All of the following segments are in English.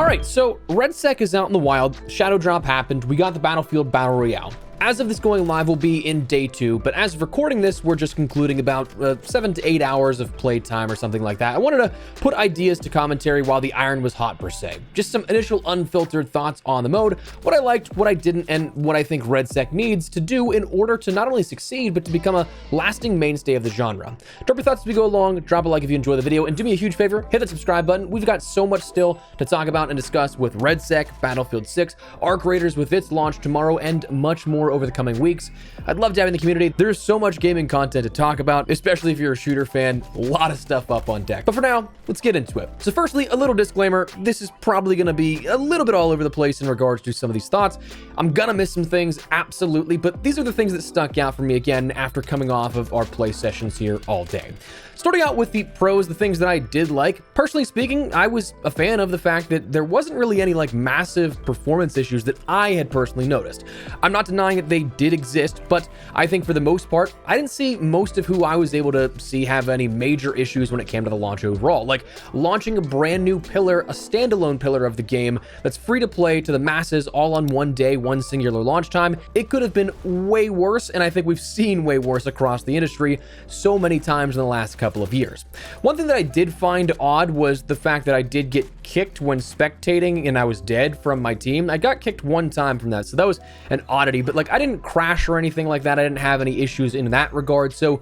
All right, so Redsec is out in the wild. Shadow drop happened. We got the Battlefield Battle Royale. As of this going live, we'll be in day 2, but as of recording this, we're just concluding about 7 to 8 hours of playtime or something like that. I wanted to put ideas to commentary while the iron was hot, per se. Just some initial unfiltered thoughts on the mode, what I liked, what I didn't, and what I think Redsec needs to do in order to not only succeed, but to become a lasting mainstay of the genre. Drop your thoughts as we go along, drop a like if you enjoy the video, and do me a huge favor, hit that subscribe button. We've got so much still to talk about and discuss with Redsec, Battlefield 6, Arc Raiders with its launch tomorrow, and much more over the coming weeks. I'd love to have in the community. There's so much gaming content to talk about, especially if you're a shooter fan. A lot of stuff up on deck. But for now, let's get into it. So firstly, a little disclaimer. This is probably going to be a little bit all over the place in regards to some of these thoughts. I'm going to miss some things, absolutely, but these are the things that stuck out for me again after coming off of our play sessions here all day. Starting out with the pros, the things that I did like. Personally speaking, I was a fan of the fact that there wasn't really any like massive performance issues that I had personally noticed. I'm not denying that they did exist, but I think for the most part, I didn't see most of who I was able to see have any major issues when it came to the launch overall. Like launching a brand new pillar, a standalone pillar of the game that's free to play to the masses all on one day, one singular launch time. It could have been way worse, and I think we've seen way worse across the industry so many times in the last couple of years. One thing that I did find odd was the fact that I did get kicked when spectating and I was dead from my team. I got kicked one time from that, so that was an oddity, but like I didn't crash or anything like that. I didn't have any issues in that regard, so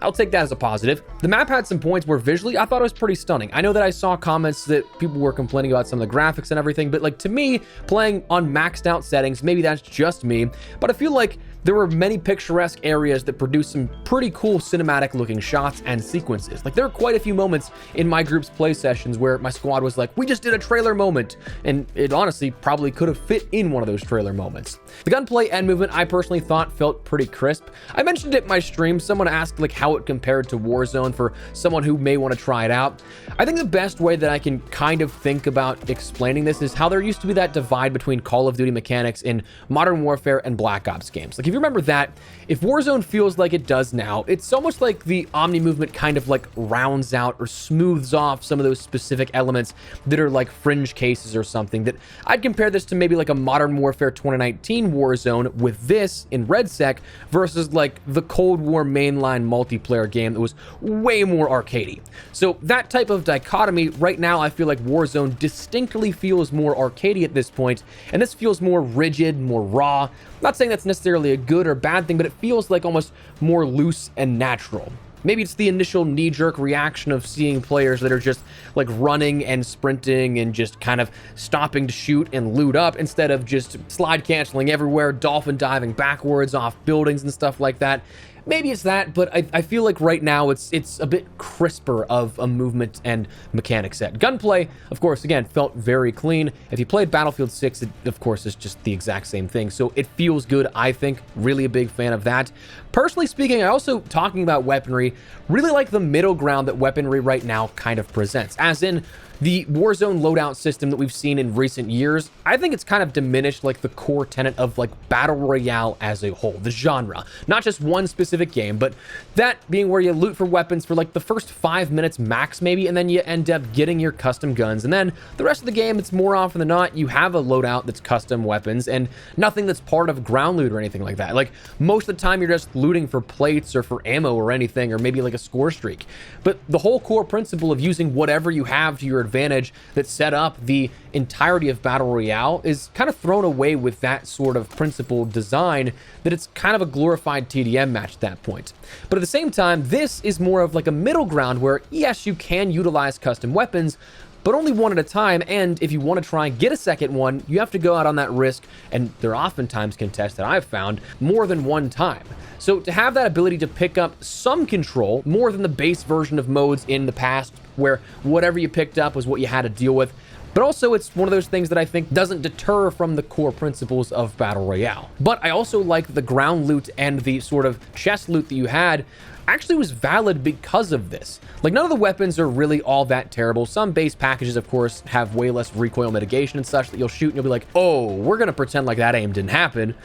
I'll take that as a positive. The map had some points where visually I thought it was pretty stunning. I know that I saw comments that people were complaining about some of the graphics and everything, but like to me, playing on maxed out settings, maybe that's just me, but I feel like there were many picturesque areas that produced some pretty cool cinematic looking shots and sequences. Like there were quite a few moments in my group's play sessions where my squad was like, we just did a trailer moment. And it honestly probably could have fit in one of those trailer moments. The gunplay and movement I personally thought felt pretty crisp. I mentioned it in my stream. Someone asked like how it compared to Warzone for someone who may want to try it out. I think the best way that I can kind of think about explaining this is how there used to be that divide between Call of Duty mechanics in Modern Warfare and Black Ops games. Like if you remember that, if Warzone feels like it does now, it's almost like the Omni movement kind of like rounds out or smooths off some of those specific elements that are like fringe cases or something. That I'd compare this to maybe like a Modern Warfare 2019 Warzone with this in Redsec versus like the Cold War mainline multiplayer game that was way more arcadey. So that type of dichotomy right now, I feel like Warzone distinctly feels more arcadey at this point, and this feels more rigid, more raw. Not saying that's necessarily a good or bad thing, but it feels like almost more loose and natural. Maybe it's the initial knee-jerk reaction of seeing players that are just like running and sprinting and just kind of stopping to shoot and loot up instead of just slide canceling everywhere, dolphin diving backwards off buildings and stuff like that. Maybe it's that, but I feel like right now it's a bit crisper of a movement and mechanic set. Gunplay, of course, again, felt very clean. If you played Battlefield 6, it, of course, is just the exact same thing. So it feels good, I think. Really a big fan of that. Personally speaking, I also, talking about weaponry, really like the middle ground that weaponry right now kind of presents. As in, the Warzone loadout system that we've seen in recent years, I think it's kind of diminished like the core tenet of like Battle Royale as a whole, the genre. Not just one specific game, but that being where you loot for weapons for like the first 5 minutes max maybe, and then you end up getting your custom guns. And then the rest of the game, it's more often than not, you have a loadout that's custom weapons and nothing that's part of ground loot or anything like that. Like most of the time you're just looting for plates or for ammo or anything, or maybe like a score streak. But the whole core principle of using whatever you have to your advantage that set up the entirety of Battle Royale is kind of thrown away with that sort of principled design, that it's kind of a glorified TDM match at that point. But at the same time, this is more of like a middle ground where, yes, you can utilize custom weapons, but only one at a time, and if you want to try and get a second one, you have to go out on that risk, and they're oftentimes contested, I've found, more than one time. So to have that ability to pick up some control, more than the base version of modes in the past, where whatever you picked up was what you had to deal with, but also it's one of those things that I think doesn't deter from the core principles of Battle Royale. But I also like the ground loot and the sort of chest loot that you had actually was valid because of this. Like none of the weapons are really all that terrible. Some base packages, of course, have way less recoil mitigation and such that you'll shoot and you'll be like, oh, we're gonna pretend like that aim didn't happen.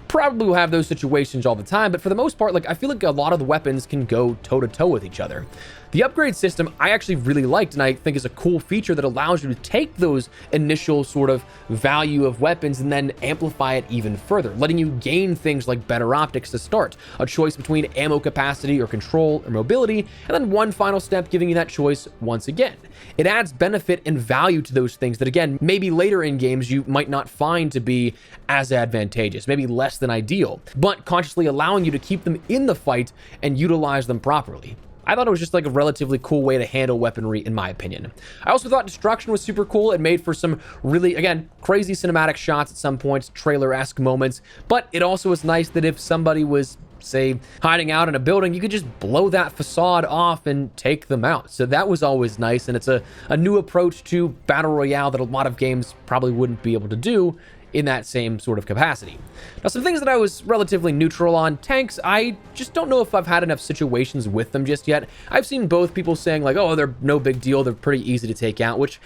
probably will have those situations all the time, but for the most part, like, I feel like a lot of the weapons can go toe-to-toe with each other. The upgrade system I actually really liked, and I think is a cool feature that allows you to take those initial sort of value of weapons and then amplify it even further, letting you gain things like better optics to start, a choice between ammo capacity or control or mobility, and then one final step giving you that choice once again. It adds benefit and value to those things that, again, maybe later in games you might not find to be as advantageous, maybe less than ideal, but consciously allowing you to keep them in the fight and utilize them properly. I thought it was just like a relatively cool way to handle weaponry, in my opinion. I also thought destruction was super cool. It made for some really, again, crazy cinematic shots at some points, trailer-esque moments, but it also was nice that if somebody was, say, hiding out in a building, you could just blow that facade off and take them out. So that was always nice, and it's a new approach to Battle Royale that a lot of games probably wouldn't be able to do in that same sort of capacity. Now, some things that I was relatively neutral on. Tanks, I just don't know if I've had enough situations with them just yet. I've seen both people saying like, oh, they're no big deal, they're pretty easy to take out, which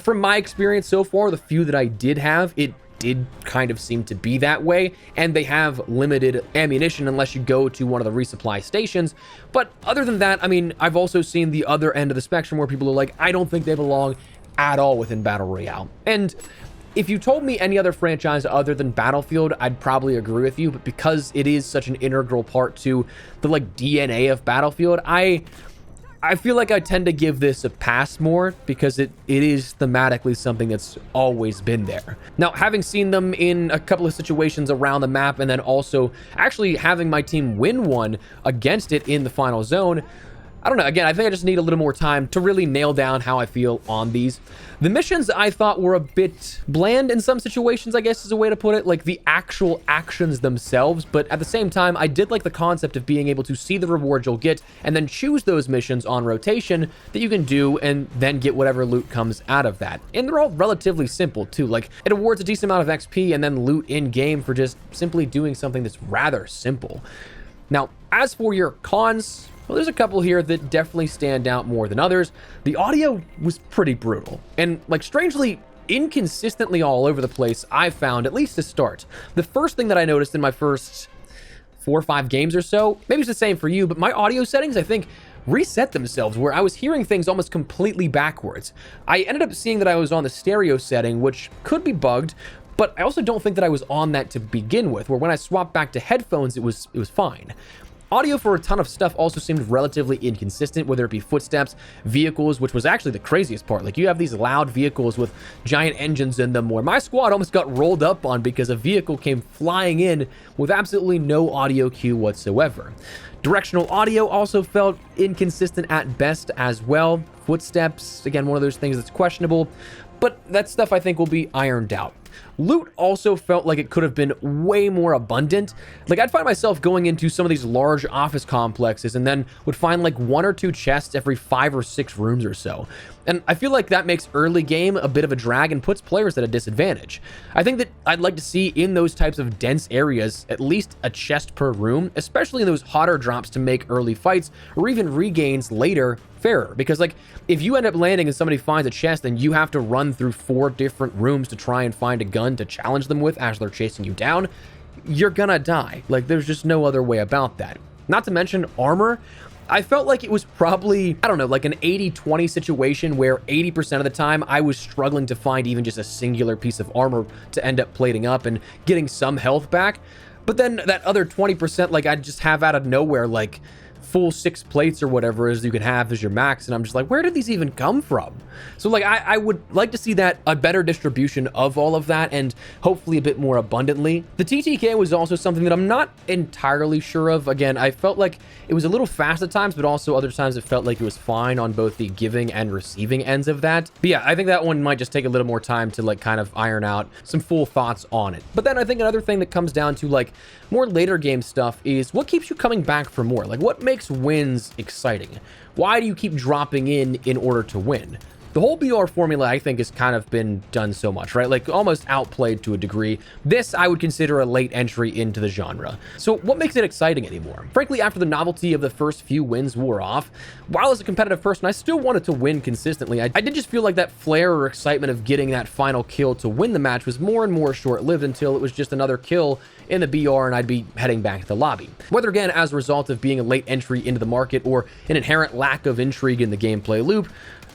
from my experience so far, the few that I did have, it did kind of seem to be that way, and they have limited ammunition unless you go to one of the resupply stations. But other than that, I mean, I've also seen the other end of the spectrum where people are like, I don't think they belong at all within Battle Royale. And if you told me any other franchise other than Battlefield, I'd probably agree with you, but because it is such an integral part to the like DNA of Battlefield, I feel like I tend to give this a pass more because it is thematically something that's always been there. Now, having seen them in a couple of situations around the map and then also actually having my team win one against it in the final zone, I don't know. Again, I think I just need a little more time to really nail down how I feel on these. The missions I thought were a bit bland in some situations, I guess is a way to put it, like the actual actions themselves. But at the same time, I did like the concept of being able to see the reward you'll get and then choose those missions on rotation that you can do and then get whatever loot comes out of that. And they're all relatively simple too. Like it awards a decent amount of XP and then loot in game for just simply doing something that's rather simple. Now, as for your cons, well, there's a couple here that definitely stand out more than others. The audio was pretty brutal and like strangely inconsistently all over the place, I found, at least to start. The first thing that I noticed in my first 4 or 5 games or so, maybe it's the same for you, but my audio settings, I think, reset themselves where I was hearing things almost completely backwards. I ended up seeing that I was on the stereo setting, which could be bugged, but I also don't think that I was on that to begin with, where when I swapped back to headphones, it was fine. Audio for a ton of stuff also seemed relatively inconsistent, whether it be footsteps, vehicles, which was actually the craziest part. Like you have these loud vehicles with giant engines in them where my squad almost got rolled up on because a vehicle came flying in with absolutely no audio cue whatsoever. Directional audio also felt inconsistent at best as well. Footsteps, again, one of those things that's questionable, but that stuff I think will be ironed out. Loot also felt like it could have been way more abundant. Like I'd find myself going into some of these large office complexes and then would find like 1 or 2 chests every 5 or 6 rooms or so. And I feel like that makes early game a bit of a drag and puts players at a disadvantage. I think that I'd like to see in those types of dense areas at least a chest per room, especially in those hotter drops to make early fights or even regains later fairer. Because like if you end up landing and somebody finds a chest and you have to run through 4 different rooms to try and find a gun to challenge them with as they're chasing you down, you're gonna die. Like there's just no other way about that. Not to mention armor. I felt like it was probably, I don't know, like an 80-20 situation where 80% of the time I was struggling to find even just a singular piece of armor to end up plating up and getting some health back. But then that other 20%, like I'd just have out of nowhere, like full 6 plates or whatever as you can have as your max, and I'm just like, where did these even come from? So like I would like to see that a better distribution of all of that and hopefully a bit more abundantly. The TTK was also something that I'm not entirely sure of. Again, I felt like it was a little fast at times, but also other times it felt like it was fine on both the giving and receiving ends of that. But yeah, I think that one might just take a little more time to like kind of iron out some full thoughts on it. But then I think another thing that comes down to like more later game stuff is what keeps you coming back for more? Like what makes wins exciting? Why do you keep dropping in order to win? The whole BR formula, I think, has kind of been done so much, right? Like almost outplayed to a degree. This I would consider a late entry into the genre. So what makes it exciting anymore? Frankly, after the novelty of the first few wins wore off, while as a competitive person, I still wanted to win consistently. I did just feel like that flair or excitement of getting that final kill to win the match was more and more short-lived until it was just another kill in the BR and I'd be heading back to the lobby. Whether again as a result of being a late entry into the market or an inherent lack of intrigue in the gameplay loop,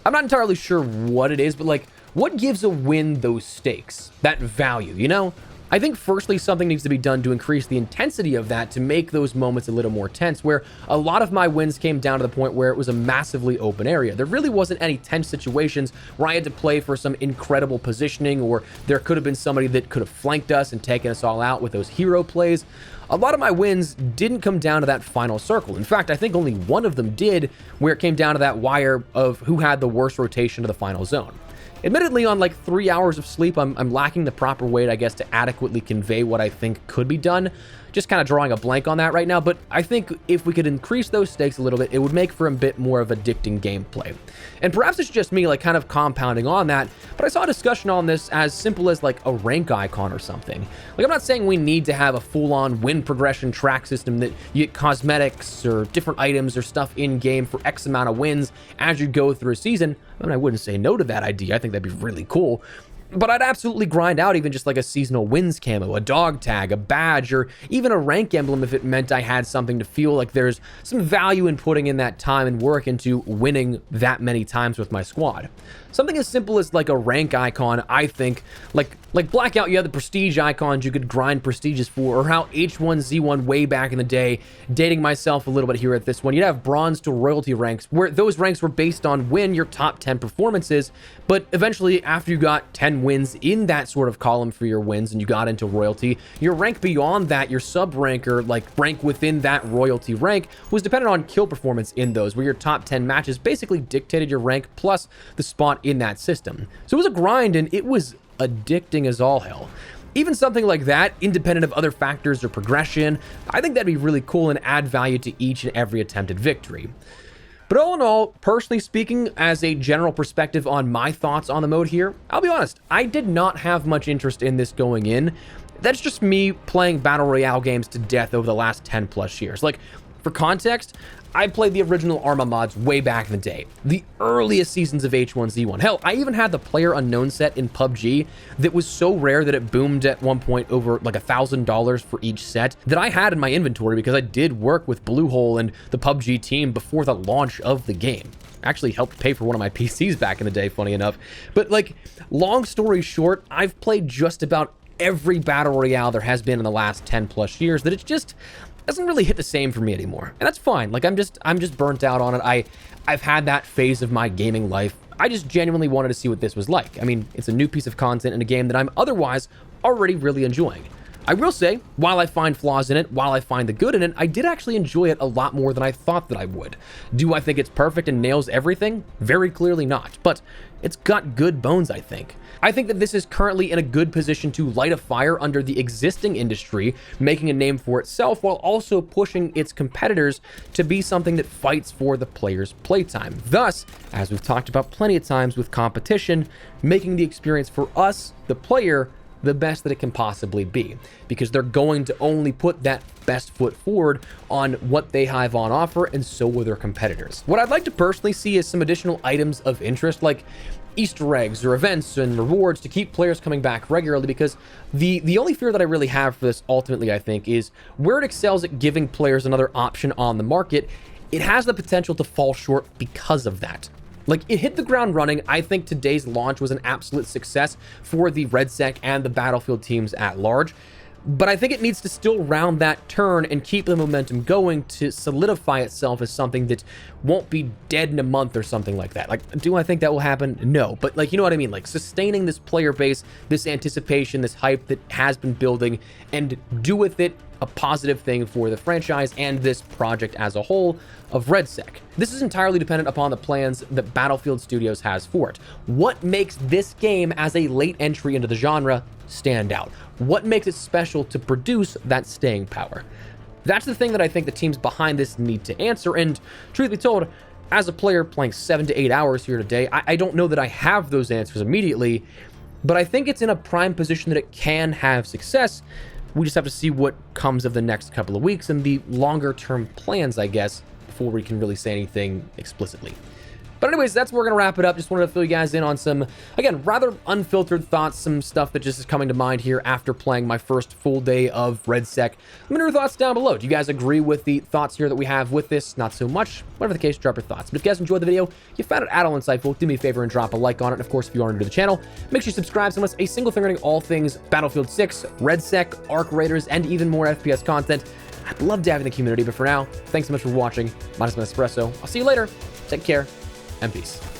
I'm not entirely sure what it is, but like, what gives a win those stakes, that value, you know? I think firstly, something needs to be done to increase the intensity of that to make those moments a little more tense, where a lot of my wins came down to the point where it was a massively open area. There really wasn't any tense situations where I had to play for some incredible positioning, or there could have been somebody that could have flanked us and taken us all out with those hero plays. A lot of my wins didn't come down to that final circle. In fact, I think only one of them did, where it came down to that wire of who had the worst rotation to the final zone. Admittedly, on like 3 hours of sleep, I'm lacking the proper weight, I guess, to adequately convey what I think could be done. Just kind of drawing a blank on that right now, but I think if we could increase those stakes a little bit, it would make for a bit more of addicting gameplay. And perhaps it's just me, like, kind of compounding on that, but I saw a discussion on this as simple as like a rank icon or something. Like, I'm not saying we need to have a full-on win progression track system that you get cosmetics or different items or stuff in-game for X amount of wins as you go through a season. I mean, I wouldn't say no to that idea. I think that'd be really cool. But I'd absolutely grind out even just like a seasonal wins camo, a dog tag, a badge, or even a rank emblem if it meant I had something to feel like there's some value in putting in that time and work into winning that many times with my squad. Something as simple as like a rank icon, I think, like Blackout, you had the prestige icons you could grind prestiges for, or how H1Z1 way back in the day, dating myself a little bit here at this one, you'd have bronze to royalty ranks, where those ranks were based on win your top 10 performances, but eventually after you got 10 wins in that sort of column for your wins and you got into royalty, your rank beyond that, your sub rank or like rank within that royalty rank, was dependent on kill performance in those, where your top 10 matches basically dictated your rank plus the spot in that system. So it was a grind and it was addicting as all hell. Even something like that, independent of other factors or progression, I think that'd be really cool and add value to each and every attempted victory. But all in all, personally speaking, as a general perspective on my thoughts on the mode here, I'll be honest, I did not have much interest in this going in. That's just me playing Battle Royale games to death over the last 10 plus years. Like, for context, I played the original Arma mods way back in the day, the earliest seasons of H1Z1. Hell, I even had the Player Unknown set in PUBG that was so rare that it boomed at one point over like $1,000 for each set that I had in my inventory because I did work with Bluehole and the PUBG team before the launch of the game. Actually helped pay for one of my PCs back in the day, funny enough. But like, long story short, I've played just about every Battle Royale there has been in the last 10 plus years that it's just doesn't really hit the same for me anymore. And that's fine. Like, I'm just burnt out on it. I've had that phase of my gaming life. I just genuinely wanted to see what this was like. I mean, it's a new piece of content in a game that I'm otherwise already really enjoying. I will say, while I find flaws in it, while I find the good in it, I did actually enjoy it a lot more than I thought that I would. Do I think it's perfect and nails everything? Very clearly not, but it's got good bones, I think. I think that this is currently in a good position to light a fire under the existing industry, making a name for itself while also pushing its competitors to be something that fights for the player's playtime. Thus, as we've talked about plenty of times with competition, making the experience for us, the player, the best that it can possibly be, because they're going to only put that best foot forward on what they have on offer, and so will their competitors. What I'd like to personally see is some additional items of interest, like Easter eggs or events and rewards to keep players coming back regularly, because the only fear that I really have for this ultimately, I think, is where it excels at giving players another option on the market, it has the potential to fall short because of that. Like, it hit the ground running. I think today's launch was an absolute success for the Redsec and the Battlefield teams at large. But I think it needs to still round that turn and keep the momentum going to solidify itself as something that won't be dead in a month or something like that. Like, do I think that will happen? No. But, like, you know what I mean? Like, sustaining this player base, this anticipation, this hype that has been building, and do with it a positive thing for the franchise and this project as a whole of Redsec. This is entirely dependent upon the plans that Battlefield Studios has for it. What makes this game as a late entry into the genre stand out? What makes it special to produce that staying power? That's the thing that I think the teams behind this need to answer, and truth be told, as a player playing 7 to 8 hours here today, I don't know that I have those answers immediately, but I think it's in a prime position that it can have success. We just have to see what comes of the next couple of weeks and the longer term plans, I guess, before we can really say anything explicitly. But anyways, that's where we're going to wrap it up. Just wanted to fill you guys in on some, again, rather unfiltered thoughts, some stuff that just is coming to mind here after playing my first full day of Redsec. Let me know your thoughts down below. Do you guys agree with the thoughts here that we have with this? Not so much. Whatever the case, drop your thoughts. But if you guys enjoyed the video, you found it at all insightful, do me a favor and drop a like on it. And of course, if you are new to the channel, make sure you subscribe so much a single thing regarding all things Battlefield 6, Redsec, Arc Raiders, and even more FPS content. I'd love to have you in the community, but for now, thanks so much for watching. My name is Espresso. I'll see you later. Take care and peace.